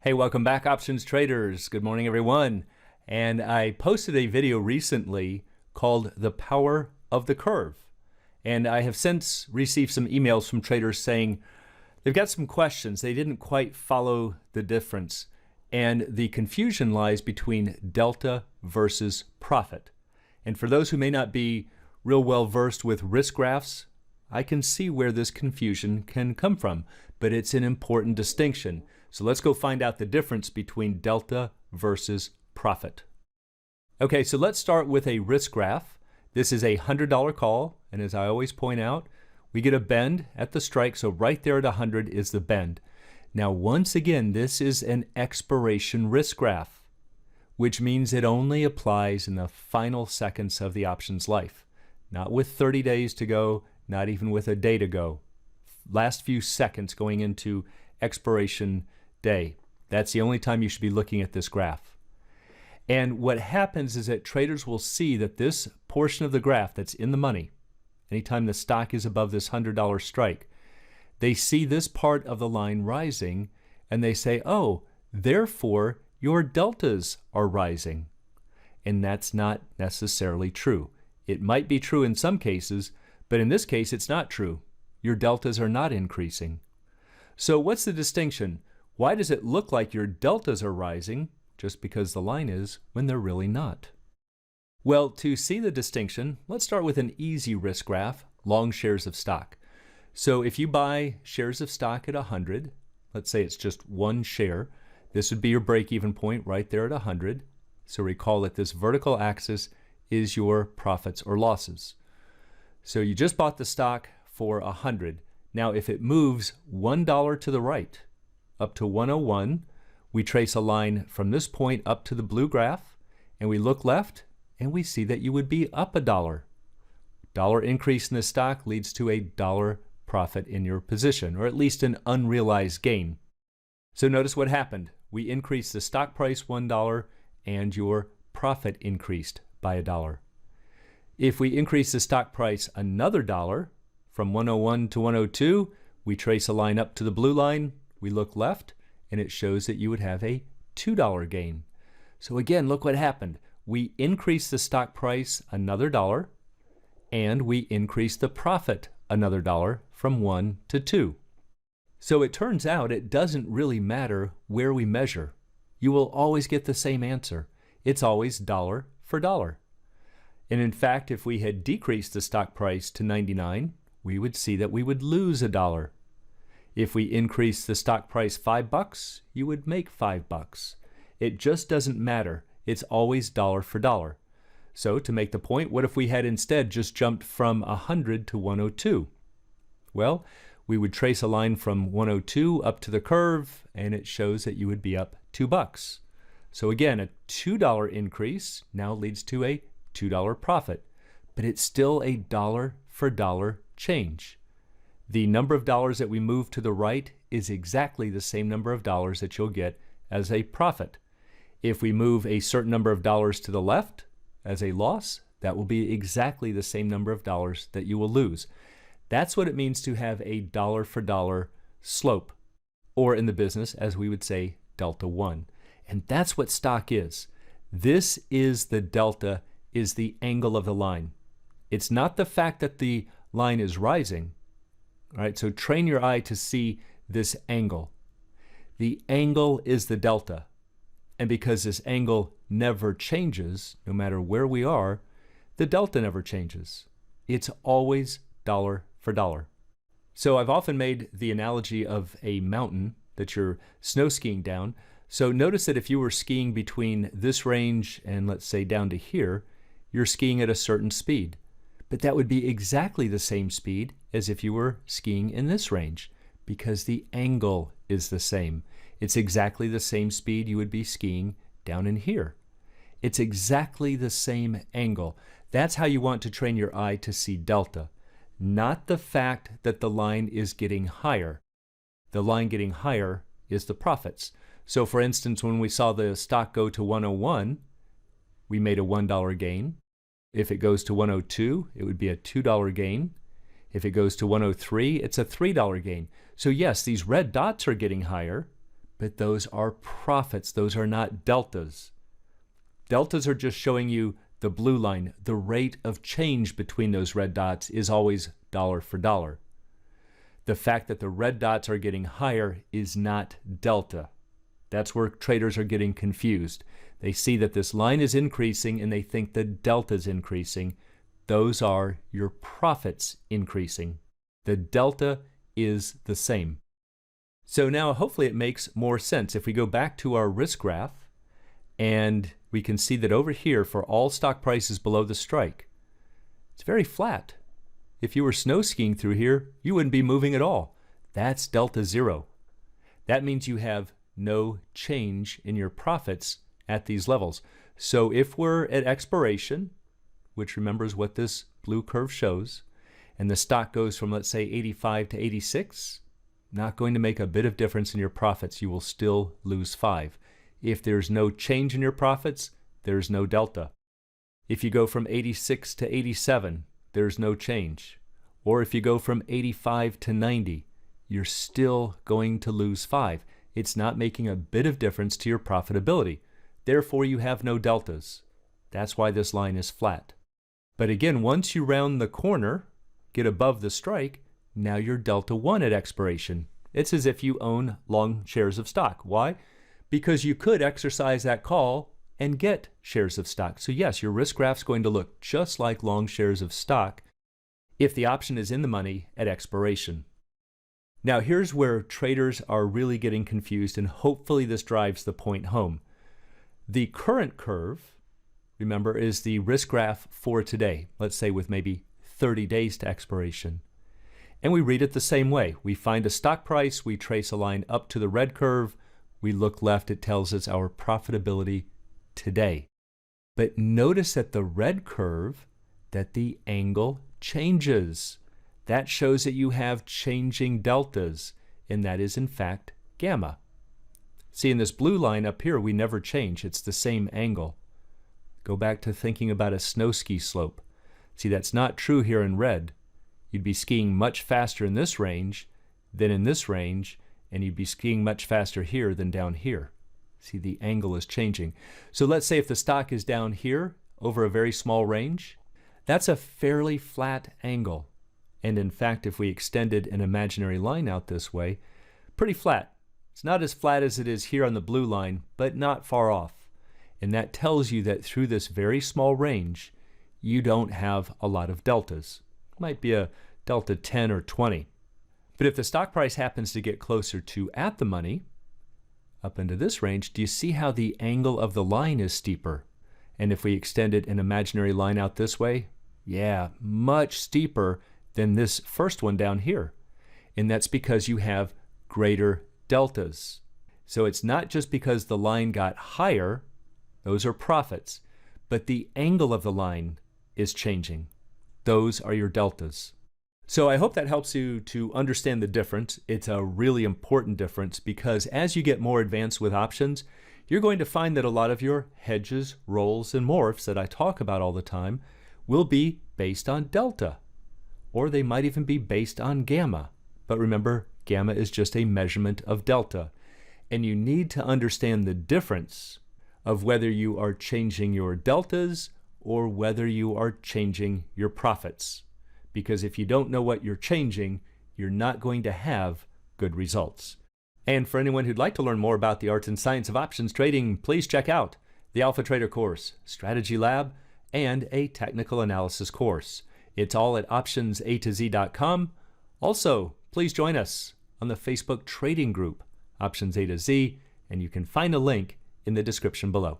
Hey, welcome back, options traders. Good morning, everyone. And I posted a video recently called The Power of the Curve. And I have since received some emails from traders saying they've got some questions. They didn't quite follow the difference. And the confusion lies between delta versus profit. And for those who may not be real well versed with risk graphs, I can see where this confusion can come from, but it's an important distinction. So let's go find out the difference between delta versus profit. Okay, so let's start with a risk graph. This is a $100 call, and as I always point out, we get a bend at the strike, so right there at 100 is the bend. Now, once again, this is an expiration risk graph, which means it only applies in the final seconds of the option's life, not with 30 days to go, not even with a day to go. Last few seconds going into expiration day. That's the only time you should be looking at this graph. And what happens is that traders will see that this portion of the graph that's in the money, anytime the stock is above this $100 strike, they see this part of the line rising and they say, oh, therefore your deltas are rising. And that's not necessarily true. It might be true in some cases, but in this case it's not true. Your deltas are not increasing. So what's the distinction? Why does it look like your deltas are rising just because the line is when they're really not? Well, to see the distinction, let's start with an easy risk graph, long shares of stock. So if you buy shares of stock at 100, let's say it's just one share, this would be your break-even point right there at 100. So recall that this vertical axis is your profits or losses. So you just bought the stock for 100. Now if it moves $1 to the right, up to 101, we trace a line from this point up to the blue graph, and we look left, and we see that you would be up $1. Dollar increase in the stock leads to a dollar profit in your position, or at least an unrealized gain. So notice what happened. We increased the stock price $1, and your profit increased by $1. If we increase the stock price another dollar, from 101 to 102, we trace a line up to the blue line, we look left, and it shows that you would have a $2 gain. So again, look what happened. We increased the stock price another dollar, and we increased the profit another dollar from 1 to 2. So it turns out it doesn't really matter where we measure. You will always get the same answer. It's always dollar for dollar. And in fact, if we had decreased the stock price to 99, we would see that we would lose $1. If we increase the stock price $5, you would make $5. It just doesn't matter. It's always dollar for dollar. So to make the point, what if we had instead just jumped from 100 to 102? Well, we would trace a line from 102 up to the curve, and it shows that you would be up $2. So again, a $2 increase now leads to a $2 profit, but it's still a dollar for dollar change. The number of dollars that we move to the right is exactly the same number of dollars that you'll get as a profit. If we move a certain number of dollars to the left as a loss, that will be exactly the same number of dollars that you will lose. That's what it means to have a dollar for dollar slope, or in the business, as we would say, delta 1. And that's what stock is. This is the delta, is the angle of the line. It's not the fact that the line is rising. All right, so train your eye to see this angle. The angle is the delta. And because this angle never changes, no matter where we are, the delta never changes. It's always dollar for dollar. So I've often made the analogy of a mountain that you're snow skiing down. So notice that if you were skiing between this range and let's say down to here, you're skiing at a certain speed. But that would be exactly the same speed as if you were skiing in this range, because the angle is the same. It's exactly the same speed you would be skiing down in here. It's exactly the same angle. That's how you want to train your eye to see delta, not the fact that the line is getting higher. The line getting higher is the profits. So for instance, when we saw the stock go to 101, we made a $1 gain. If it goes to 102, it would be a $2 gain. If it goes to 103, it's a $3 gain. So yes, these red dots are getting higher, but those are profits. Those are not deltas. Deltas are just showing you the blue line. The rate of change between those red dots is always dollar for dollar. The fact that the red dots are getting higher is not delta. That's where traders are getting confused. They see that this line is increasing and they think the delta is increasing. Those are your profits increasing. The delta is the same. So now hopefully it makes more sense. If we go back to our risk graph, and we can see that over here for all stock prices below the strike, it's very flat. If you were snow skiing through here, you wouldn't be moving at all. That's delta zero. That means you have no change in your profits at these levels. So if we're at expiration, which remember is what this blue curve shows, and the stock goes from, let's say, 85 to 86, not going to make a bit of difference in your profits. You will still lose 5. If there's no change in your profits, there's no delta. If you go from 86 to 87, there's no change. Or if you go from 85 to 90, you're still going to lose 5. It's not making a bit of difference to your profitability. Therefore, you have no deltas. That's why this line is flat. But again, once you round the corner, get above the strike, now you're delta 1 at expiration. It's as if you own long shares of stock. Why? Because you could exercise that call and get shares of stock. So yes, your risk graph's going to look just like long shares of stock if the option is in the money at expiration. Now here's where traders are really getting confused, and hopefully this drives the point home. The current curve, remember, is the risk graph for today, let's say with maybe 30 days to expiration. And we read it the same way. We find a stock price, we trace a line up to the red curve, we look left, it tells us our profitability today. But notice at the red curve that the angle changes. That shows that you have changing deltas, and that is in fact gamma. See, in this blue line up here, we never change. It's the same angle. Go back to thinking about a snow ski slope. See, that's not true here in red. You'd be skiing much faster in this range than in this range, and you'd be skiing much faster here than down here. See, the angle is changing. So let's say if the stock is down here over a very small range, that's a fairly flat angle. And in fact, if we extended an imaginary line out this way, pretty flat. It's not as flat as it is here on the blue line, but not far off. And that tells you that through this very small range, you don't have a lot of deltas. It might be a delta 10 or 20. But if the stock price happens to get closer to at the money, up into this range, do you see how the angle of the line is steeper? And if we extended an imaginary line out this way, yeah, much steeper than this first one down here. And that's because you have greater deltas. So it's not just because the line got higher, those are profits, but the angle of the line is changing. Those are your deltas. So I hope that helps you to understand the difference. It's a really important difference because as you get more advanced with options, you're going to find that a lot of your hedges, rolls, and morphs that I talk about all the time will be based on delta, or they might even be based on gamma. But remember, gamma is just a measurement of delta. And you need to understand the difference of whether you are changing your deltas or whether you are changing your profits. Because if you don't know what you're changing, you're not going to have good results. And for anyone who'd like to learn more about the art and science of options trading, please check out the Alpha Trader course, Strategy Lab, and a technical analysis course. It's all at optionsatoz.com. Also, please join us on the Facebook trading group, Options A to Z, and you can find a link in the description below.